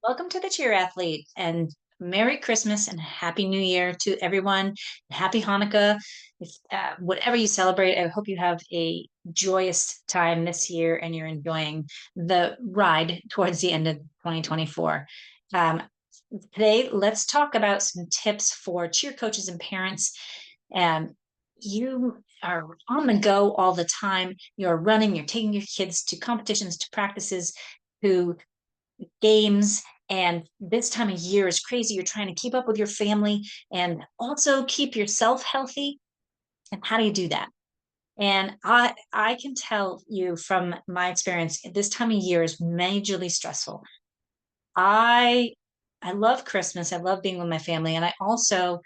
Welcome to the Cheer Athlete and Merry Christmas and Happy New Year to everyone. Happy Hanukkah. If, whatever you celebrate, I hope you have a joyous time this year and you're enjoying the ride towards the end of 2024. Um, Today, let's talk about some tips for cheer coaches and parents. Um, you are on the go all the time. You're running, you're taking your kids to competitions, to practices, to games, and this time of year is crazy. You're trying to keep up with your family and also keep yourself healthy. And how do you do that? And I can tell you from my experience, this time of year is majorly stressful. I I love Christmas. I love being with my family, and I also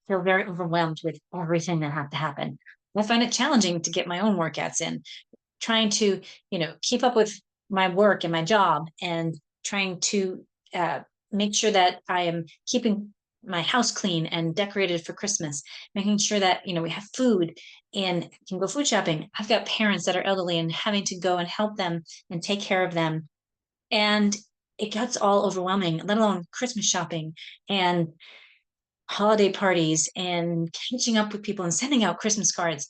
feel very overwhelmed with everything that have to happen. I find it challenging to get my own workouts in, trying to, keep up with my work and my job and trying to uh, make sure that I am keeping my house clean and decorated for Christmas, making sure that, we have food and can go food shopping. I've got parents that are elderly and having to go and help them and take care of them. And it gets all overwhelming, let alone Christmas shopping and holiday parties and catching up with people and sending out Christmas cards.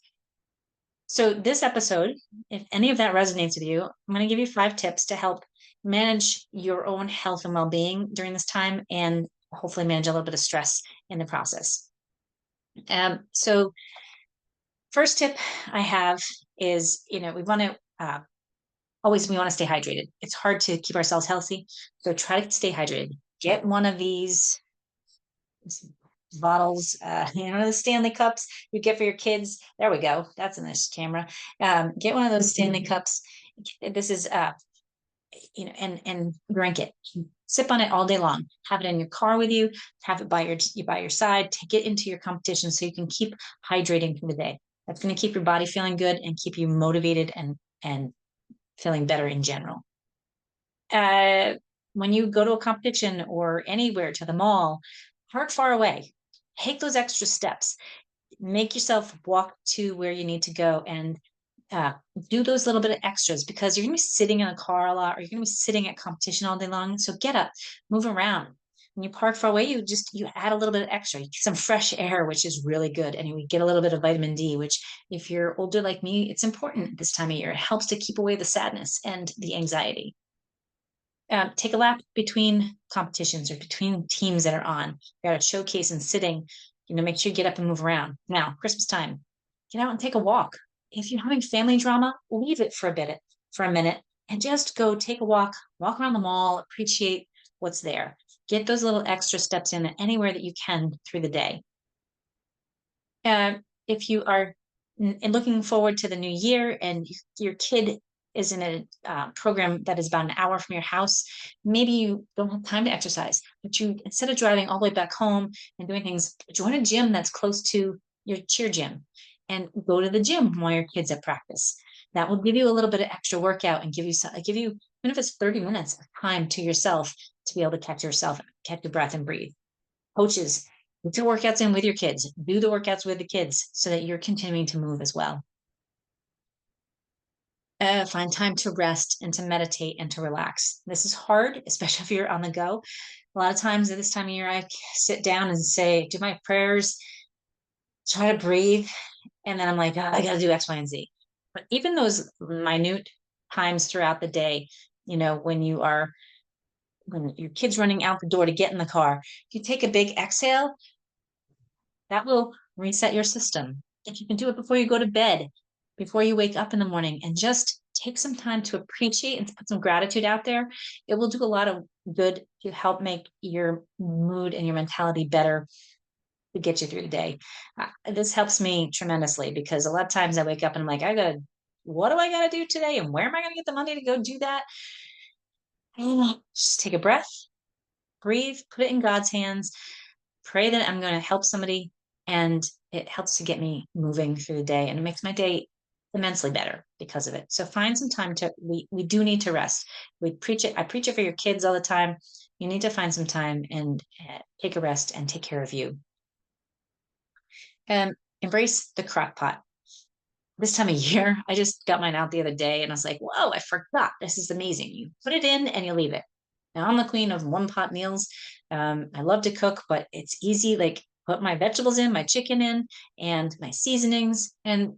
So, this episode, if any of that resonates with you, I'm going to give you 5 tips to help manage your own health and well being during this time and hopefully manage a little bit of stress in the process. So, first tip I have is, we want to stay hydrated. It's hard to keep ourselves healthy. So, try to stay hydrated. Get one of these bottles, the Stanley cups you get for your kids. There we go. That's in this camera. Get one of those Stanley cups. This is, and drink it. Sip on it all day long. Have it in your car with you. Have it by your side. Take it into your competition so you can keep hydrating through the day. That's going to keep your body feeling good and keep you motivated and feeling better in general. Uh, when you go to a competition or anywhere to the mall, park far away. Take those extra steps. Make yourself walk to where you need to go and uh, do those little bit of extras because you're going to be sitting in a car a lot or you're going to be sitting at competition all day long. So get up, move around. When you park far away, you add a little bit of extra, some fresh air, which is really good. And you get a little bit of vitamin D, which if you're older like me, it's important this time of year. It helps to keep away the sadness and the anxiety. Take a lap between competitions or between teams that are on. You're at a showcase and sitting, make sure you get up and move around. Now, Christmas time, get out and take a walk. If you're having family drama, leave it for a minute, and just go take a walk around the mall, appreciate what's there. Get those little extra steps in anywhere that you can through the day. If you are looking forward to the new year and your kid is in a program that is about an hour from your house, maybe you don't have time to exercise, but you, instead of driving all the way back home and doing things, join a gym that's close to your cheer gym and go to the gym while your kid's at practice. That will give you a little bit of extra workout and give you, even if it's 30 minutes of time to yourself to be able to catch your breath and breathe. Coaches, get your workouts in with your kids. Do the workouts with the kids so that you're continuing to move as well. Find time to rest and to meditate and to relax. This is hard, especially if you're on the go. A lot of times at this time of year, I sit down and say, do my prayers, try to breathe, and then I'm like, oh, I got to do X, Y, and Z. But even those minute times throughout the day, when your kid's running out the door to get in the car, if you take a big exhale, that will reset your system. If you can do it before you go to bed, before you wake up in the morning, and just take some time to appreciate and put some gratitude out there, it will do a lot of good to help make your mood and your mentality better to get you through the day. This helps me tremendously because a lot of times I wake up and I'm like, what do I got to do today? And where am I going to get the money to go do that? Just take a breath, breathe, put it in God's hands, pray that I'm going to help somebody, and it helps to get me moving through the day, and it makes my day immensely better because of it. So find some time we do need to rest. I preach it for your kids all the time. You need to find some time and take a rest and take care of you. And embrace the crock pot. This time of year, I just got mine out the other day and I was like, whoa, I forgot. This is amazing. You put it in and you leave it. Now I'm the queen of one pot meals. I love to cook, but it's easy. Like put my vegetables in, my chicken in, and my seasonings, and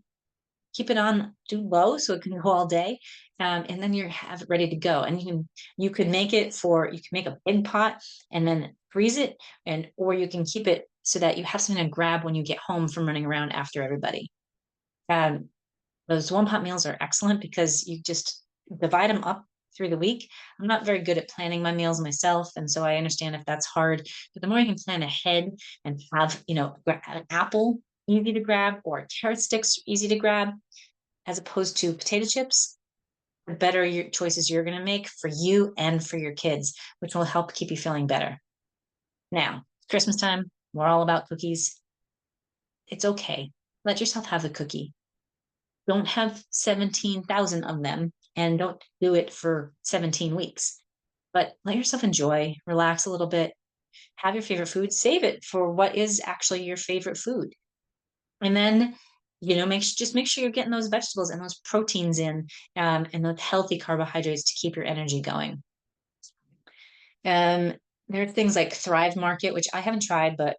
keep it on too low so it can go all day. And then you have it ready to go. And you could make it for you can make a big pot and then freeze it, and or you can keep it so that you have something to grab when you get home from running around after everybody. Um, those one pot meals are excellent because you just divide them up through the week. I'm not very good at planning my meals myself, and so I understand if that's hard. But the more you can plan ahead and have, an apple easy to grab or carrot sticks easy to grab, as opposed to potato chips, the better your choices you're going to make for you and for your kids, which will help keep you feeling better. Now, Christmas time, we're all about cookies. It's okay. Let yourself have the cookie. Don't have 17,000 of them and don't do it for 17 weeks. But let yourself enjoy, relax a little bit, have your favorite food, save it for what is actually your favorite food. And then, just make sure you're getting those vegetables and those proteins in, and those healthy carbohydrates to keep your energy going. Um, there are things like Thrive Market, which I haven't tried, but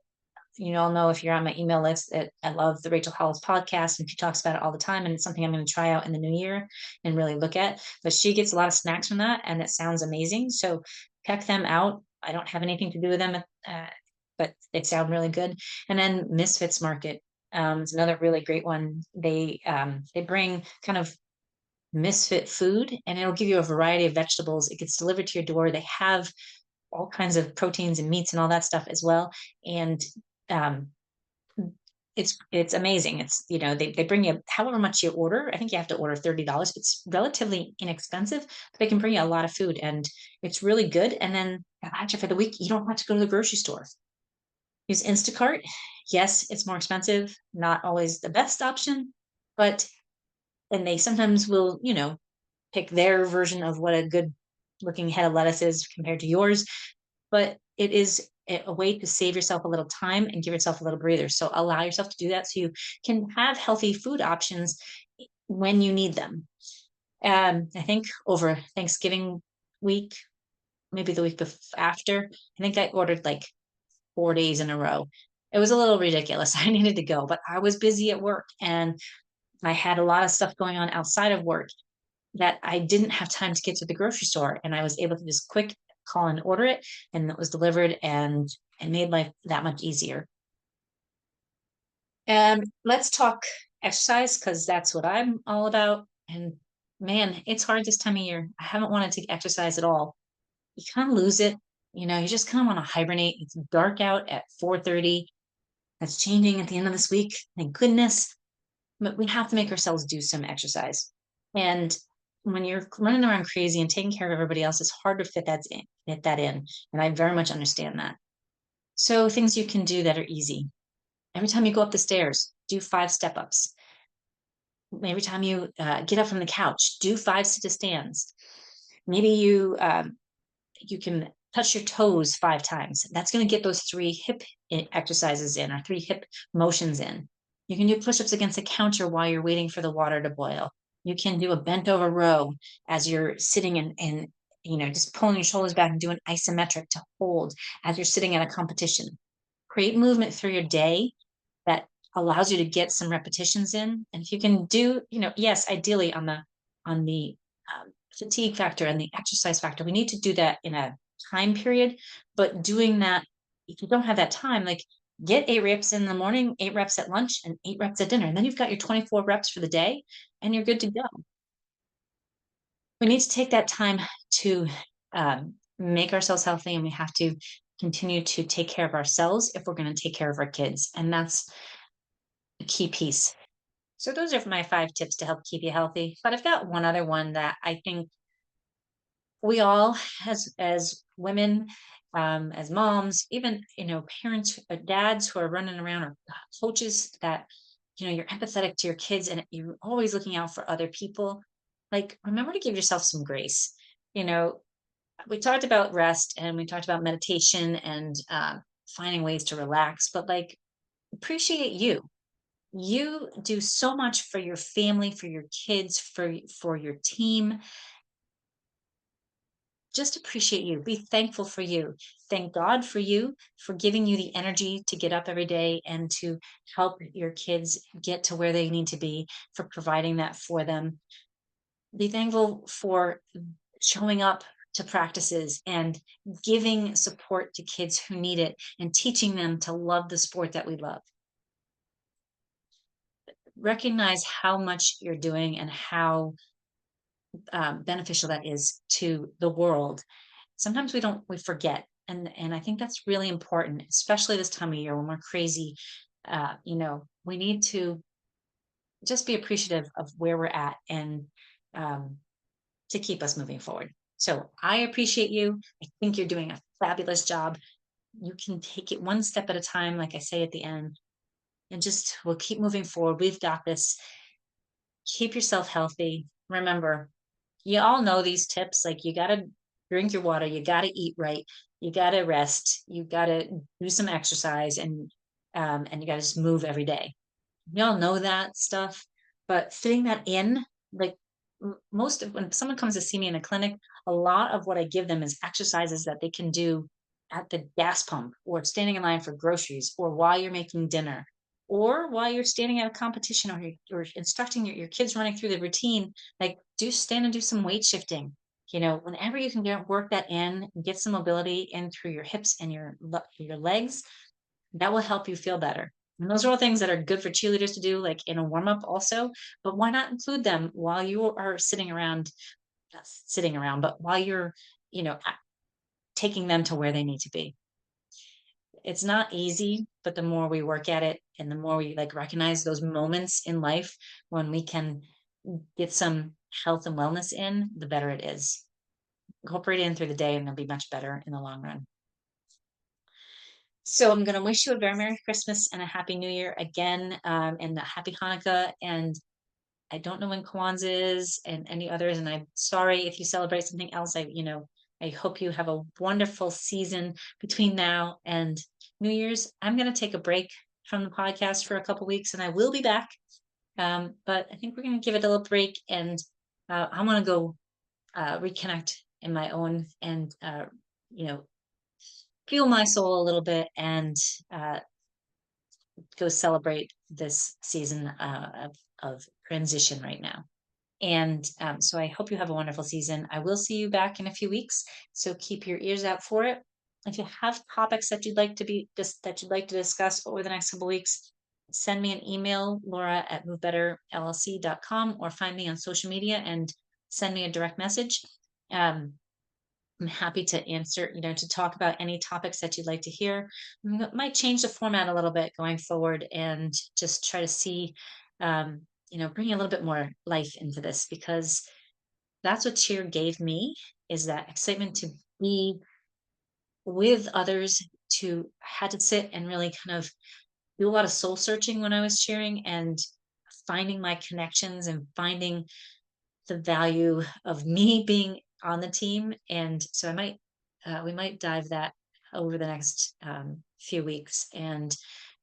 you all know if you're on my email list that I love the Rachel Hollis podcast and she talks about it all the time. And it's something I'm going to try out in the new year and really look at. But she gets a lot of snacks from that and it sounds amazing. So check them out. I don't have anything to do with them, but they sound really good. And then Misfits Market is another really great one. They bring kind of misfit food and it'll give you a variety of vegetables. It gets delivered to your door. They have all kinds of proteins and meats and all that stuff as well. And um, it's amazing. It's they bring you however much you order. I think you have to order $30. It's relatively inexpensive, but they can bring you a lot of food and it's really good. And then actually for the week, you don't have to go to the grocery store. Use Instacart. Yes, it's more expensive, not always the best option, but and they sometimes will, pick their version of what a good looking head of lettuce is compared to yours, but it is a way to save yourself a little time and give yourself a little breather. So allow yourself to do that so you can have healthy food options when you need them. I think over Thanksgiving week, maybe the week after, I think I ordered like 4 days in a row. It was a little ridiculous. I needed to go, but I was busy at work and I had a lot of stuff going on outside of work that I didn't have time to get to the grocery store. And I was able to just quick call and order it, and it was delivered and it made life that much easier. And let's talk exercise because that's what I'm all about. And man, it's hard this time of year. I haven't wanted to exercise at all. You kind of lose it. You just kind of want to hibernate. It's dark out at 4:30. That's changing at the end of this week. Thank goodness. But we have to make ourselves do some exercise. And when you're running around crazy and taking care of everybody else, it's hard to fit that in. And I very much understand that. So things you can do that are easy. Every time you go up the stairs, do 5 step ups. Every time you get up from the couch, do 5 sit-to-stands. Maybe you can touch your toes 5 times. That's going to get those 3 hip exercises in or 3 hip motions in. You can do push-ups against the counter while you're waiting for the water to boil. You can do a bent over row as you're sitting and just pulling your shoulders back and doing isometric to hold as you're sitting at a competition. Create movement through your day that allows you to get some repetitions in. And if you can do, yes, ideally on the fatigue factor and the exercise factor, we need to do that in a time period. But doing that, if you don't have that time, like get 8 reps in the morning, 8 reps at lunch, and 8 reps at dinner. And then you've got your 24 reps for the day and you're good to go. We need to take that time to make ourselves healthy and we have to continue to take care of ourselves if we're going to take care of our kids. And that's a key piece. So those are my 5 tips to help keep you healthy. But I've got one other one that I think we all, as women, as moms, even parents, dads who are running around, or coaches that you're empathetic to your kids and you're always looking out for other people. Like remember to give yourself some grace. You know, we talked about rest and we talked about meditation and finding ways to relax, but like appreciate you. You do so much for your family, for your kids, for your team. just appreciate you. Be thankful for you. Thank God for you for giving you the energy to get up every day and to help your kids get to where they need to be, for providing that for them. Be thankful for showing up to practices and giving support to kids who need it and teaching them to love the sport that we love. Recognize how much you're doing and how beneficial that is to the world. Sometimes we forget, and I think that's really important, especially this time of year when we're crazy. We need to just be appreciative of where we're at, and um, to keep us moving forward. So I appreciate you. I think you're doing a fabulous job. You can take it one step at a time, like I say at the end, and just we'll keep moving forward. We've got this. Keep yourself healthy. Remember, you all know these tips. Like, you got to drink your water, you got to eat right, you got to rest, you got to do some exercise, and you got to just move every day. We all know that stuff, but fitting that in, like, most of when someone comes to see me in a clinic, a lot of what I give them is exercises that they can do at the gas pump, or standing in line for groceries, or while you're making dinner, or while you're standing at a competition, or you're instructing your kids running through the routine. Like, do stand and do some weight shifting. Whenever you can work that in, get some mobility in through your hips and your legs, that will help you feel better. And those are all things that are good for cheerleaders to do, like in a warm up also. But why not include them while you are sitting around, not sitting around, but while you're, taking them to where they need to be? It's not easy, but the more we work at it and the more we like recognize those moments in life when we can get some health and wellness in, the better it is. Incorporate it in through the day and it'll be much better in the long run. So I'm going to wish you a very Merry Christmas and a Happy New Year again, and a Happy Hanukkah. And I don't know when Kwanzaa is and any others. And I'm sorry if you celebrate something else. I hope you have a wonderful season between now and New Year's. I'm going to take a break from the podcast for a couple weeks, and I will be back. But I think we're going to give it a little break, and I want to go reconnect in my own, and you know fuel my soul a little bit, and uh, go celebrate this season of transition right now. And so I hope you have a wonderful season. I will see you back in a few weeks, so keep your ears out for it. If you have topics that you'd like to discuss over the next couple weeks, send me an email, laura@movebetterllc.com, or find me on social media and send me a direct message. Um, I'm happy to answer, to talk about any topics that you'd like to hear. Might change the format a little bit going forward, and just try to see, bring a little bit more life into this, because that's what cheer gave me, is that excitement to be with others, to had to sit and really kind of do a lot of soul searching when I was cheering, and finding my connections and finding the value of me being on the team. And so we might dive that over the next few weeks. And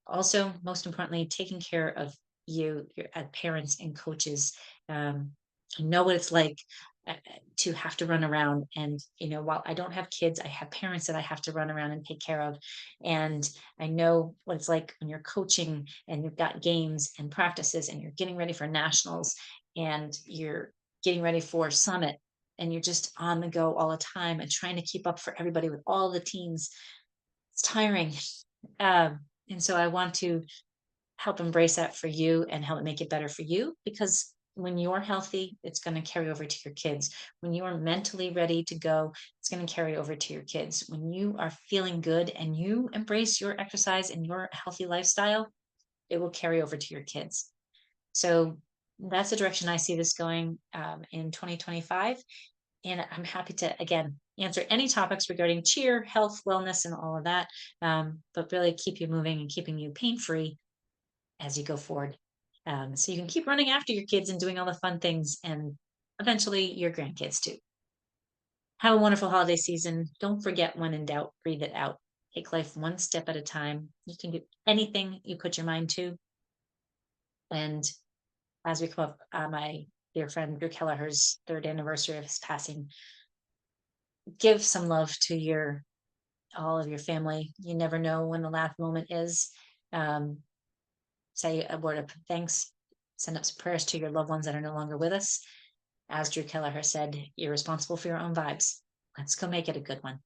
also, most importantly, taking care of your parents and coaches. I know what it's like to have to run around. And, while I don't have kids, I have parents that I have to run around and take care of. And I know what it's like when you're coaching and you've got games and practices and you're getting ready for nationals and you're getting ready for summit, and you're just on the go all the time and trying to keep up for everybody with all the teams. It's tiring. And so I want to help embrace that for you and help it make it better for you, because when you're healthy, it's going to carry over to your kids. When you are mentally ready to go, it's going to carry over to your kids. When you are feeling good and you embrace your exercise and your healthy lifestyle, it will carry over to your kids. So that's the direction I see this going in 2025. And I'm happy to, again, answer any topics regarding cheer, health, wellness, and all of that. But really keep you moving and keeping you pain free as you go forward. So you can keep running after your kids and doing all the fun things, and eventually your grandkids too. Have a wonderful holiday season. Don't forget, when in doubt, breathe it out. Take life one step at a time. You can do anything you put your mind to. And as we come up, my dear friend Drew Kelleher's third anniversary of his passing, give some love to your all of your family. You never know when the last moment is. Um, say a word of thanks, send up some prayers to your loved ones that are no longer with us. As Drew Kelleher said, you're responsible for your own vibes. Let's go make it a good one.